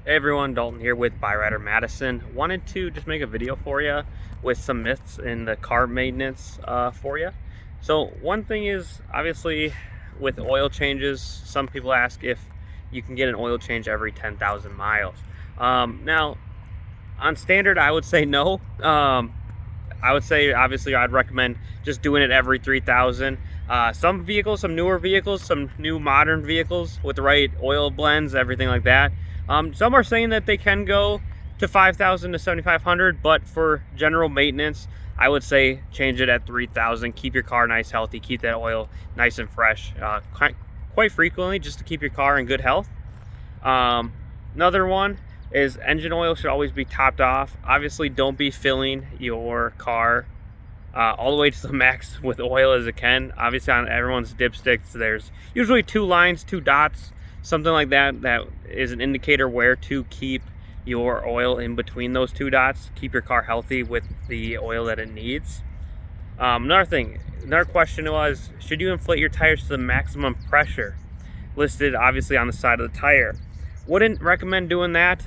Hey everyone, Dalton here with Byrider Madison. Wanted to just make a video for you with some myths in the car maintenance for you. So one thing is, obviously, with oil changes, some people ask if you can get an oil change every 10,000 miles. Now, on standard, I would say no. I would say, obviously, I'd recommend just doing it every 3,000. Some vehicles, some newer vehicles, some new modern vehicles with the right oil blends, everything like that. Some are saying that they can go to 5,000 to 7,500, but for general maintenance, I would say change it at 3,000. Keep your car nice, healthy. Keep that oil nice and fresh quite frequently, just to keep your car in good health. Another one is engine oil should always be topped off. Obviously, don't be filling your car all the way to the max with oil as it can. Obviously, on everyone's dipsticks, there's usually two lines, two dots, something like that. That is an indicator where to keep your oil in between those two dots. Keep your car healthy with the oil that it needs. Another question was, should you inflate your tires to the maximum pressure listed obviously on the side of the tire? Wouldn't recommend doing that.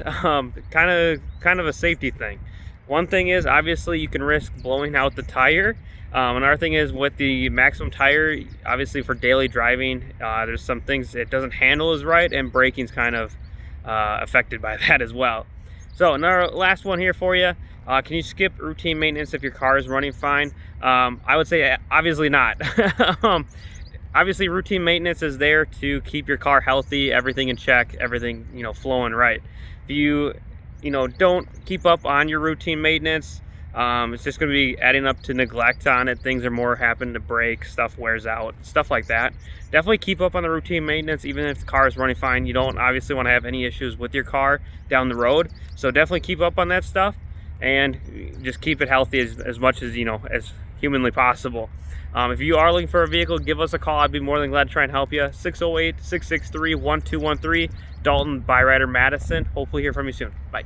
Kind of a safety thing. One thing is, obviously, you can risk blowing out the tire. Another thing is, with the maximum tire, obviously for daily driving, there's some things it doesn't handle as right, and braking's kind of affected by that as well. So another last one here for you. Can you skip routine maintenance if your car is running fine? I would say obviously not. Obviously, routine maintenance is there to keep your car healthy, everything in check, everything flowing right. If you don't keep up on your routine maintenance, it's just going to be adding up to neglect on it. Things are more happen to break, stuff wears out, stuff like that. Definitely keep up on the routine maintenance, even if the car is running fine. You don't obviously want to have any issues with your car down the road, so definitely keep up on that stuff and just keep it healthy as much as as humanly possible. If you are looking for a vehicle, give us a call. I'd be more than glad to try and help you. 608-663-1213. Dalton, Byrider Madison. Hopefully hear from you soon. Bye.